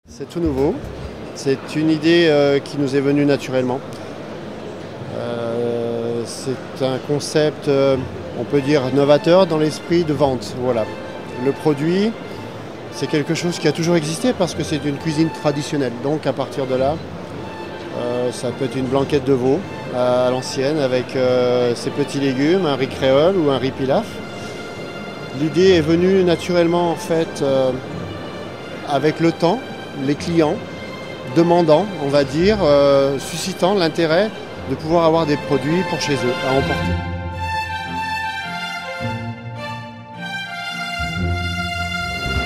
C'est tout nouveau. C'est une idée qui nous est venue naturellement. C'est un concept, on peut dire, novateur dans l'esprit de vente. Voilà. Le produit, c'est quelque chose qui a toujours existé parce que c'est une cuisine traditionnelle. Donc à partir de là, ça peut être une blanquette de veau à l'ancienne avec ses petits légumes, un riz créole ou un riz pilaf. L'idée est venue naturellement en fait avec le temps, les clients demandant, on va dire, suscitant l'intérêt de pouvoir avoir des produits pour chez eux à emporter.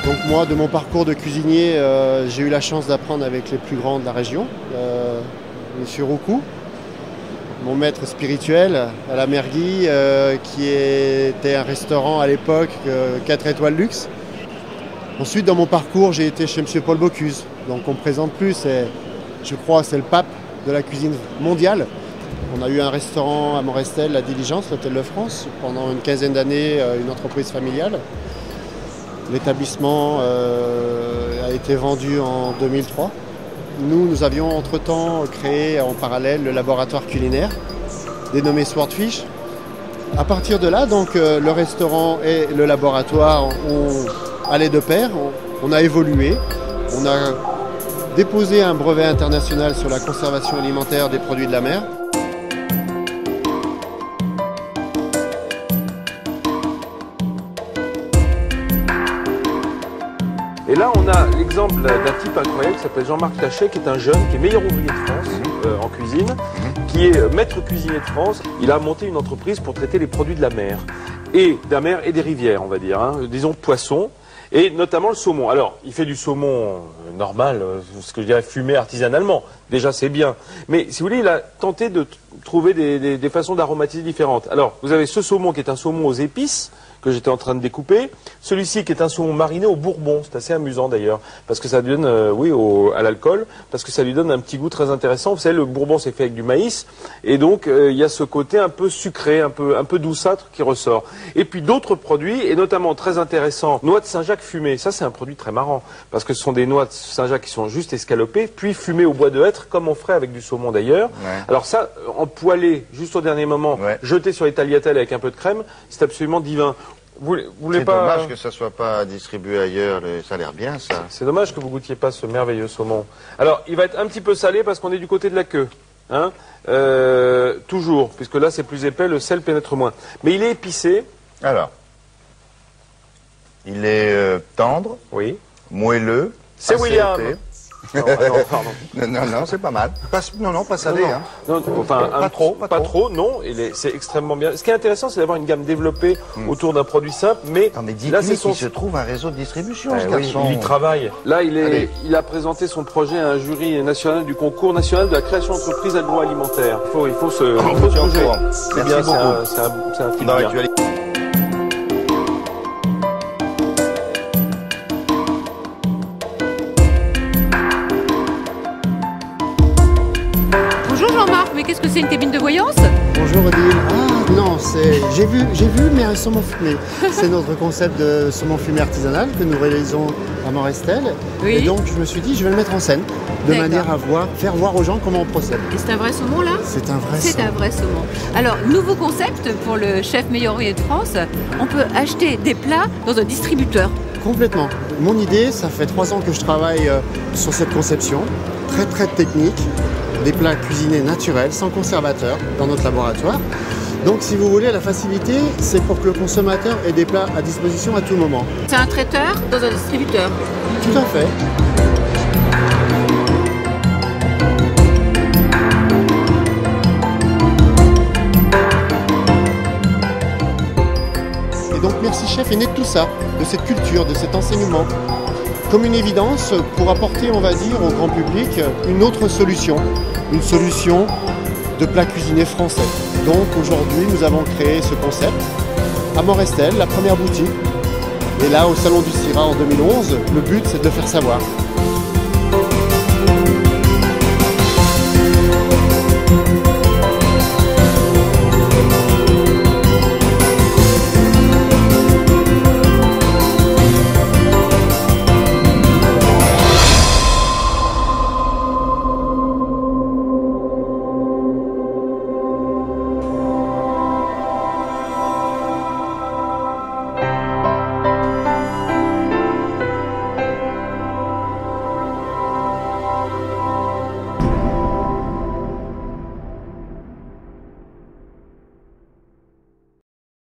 Donc moi, de mon parcours de cuisinier, j'ai eu la chance d'apprendre avec les plus grands de la région, Monsieur Roucou, mon maître spirituel à la Mergui, qui était un restaurant à l'époque 4 étoiles luxe. Ensuite, dans mon parcours, j'ai été chez Monsieur Paul Bocuse. Donc on ne présente plus, je crois, c'est le pape de la cuisine mondiale. On a eu un restaurant à Morestel, La Diligence, l'Hôtel de France, pendant une quinzaine d'années, une entreprise familiale. L'établissement a été vendu en 2003. Nous avions entre-temps créé en parallèle le laboratoire culinaire, dénommé Swordfish. À partir de là, donc, le restaurant et le laboratoire ont allé de pair. On a évolué. On a déposé un brevet international sur la conservation alimentaire des produits de la mer. Et là, on a l'exemple d'un type incroyable qui s'appelle Jean-Marc Tachet, qui est un jeune, qui est meilleur ouvrier de France en cuisine, qui est maître cuisinier de France. Il a monté une entreprise pour traiter les produits de la mer et des rivières, on va dire, hein, disons poissons, et notamment le saumon. Alors, il fait du saumon normal, ce que je dirais fumé artisanalement. Déjà, c'est bien. Mais si vous voulez, il a tenté de trouver des façons d'aromatiser différentes. Alors, vous avez ce saumon qui est un saumon aux épices, que j'étais en train de découper. Celui-ci qui est un saumon mariné au bourbon. C'est assez amusant d'ailleurs, parce que ça lui donne, à l'alcool, parce que ça lui donne un petit goût très intéressant. Vous savez, le bourbon c'est fait avec du maïs, et donc il y a ce côté un peu sucré, un peu douceâtre qui ressort. Et puis d'autres produits, et notamment très intéressant, noix de Saint-Jacques fumées. Ça c'est un produit très marrant, parce que ce sont des noix de Saint-Jacques qui sont juste escalopées, puis fumées au bois de hêtre, comme on ferait avec du saumon d'ailleurs. Ouais. Alors ça, empoilé juste au dernier moment, jeté sur les tagliatelles avec un peu de crème, c'est absolument divin. C'est dommage que ça ne soit pas distribué ailleurs, ça a l'air bien ça. C'est dommage que vous goûtiez pas ce merveilleux saumon. Alors, il va être un petit peu salé parce qu'on est du côté de la queue. Hein, toujours, puisque là c'est plus épais, le sel pénètre moins. Mais il est épicé. Alors, il est tendre, moelleux. C'est William. Non, non, c'est pas mal. Pas salé. Hein. Non, enfin, pas trop, non. C'est extrêmement bien. Ce qui est intéressant, c'est d'avoir une gamme développée autour d'un produit simple, mais là, c'est qu'il se trouve un réseau de distribution, ce garçon. Il y travaille. Là, il a présenté son projet à un jury national du concours national de la création d'entreprises agroalimentaires. Il faut se bouger. C'est bien, c'est un type bien. Mais qu'est-ce que c'est, une cabine de voyance? Bonjour Odile. Ah non, j'ai vu, mais un saumon fumé. C'est notre concept de saumon fumé artisanal que nous réalisons à Morestel. Oui. Et donc je me suis dit, je vais le mettre en scène, de manière à faire voir aux gens comment on procède. Et c'est un vrai saumon là? C'est un vrai saumon. C'est un vrai saumon. Alors, nouveau concept pour le chef meilleur ouvrier de France, on peut acheter des plats dans un distributeur. Complètement. Mon idée, ça fait 3 ans que je travaille sur cette conception, très technique. Des plats cuisinés naturels, sans conservateur, dans notre laboratoire. Donc si vous voulez, la facilité, c'est pour que le consommateur ait des plats à disposition à tout moment. C'est un traiteur dans un distributeur. Tout à fait. Et donc Merci Chef est né de tout ça, de cette culture, de cet enseignement. Comme une évidence pour apporter, on va dire, au grand public une autre solution. Une solution de plats cuisinés français. Donc aujourd'hui, nous avons créé ce concept à Morestel, la première boutique. Et là, au Salon du Syrah en 2011, le but, c'est de le faire savoir.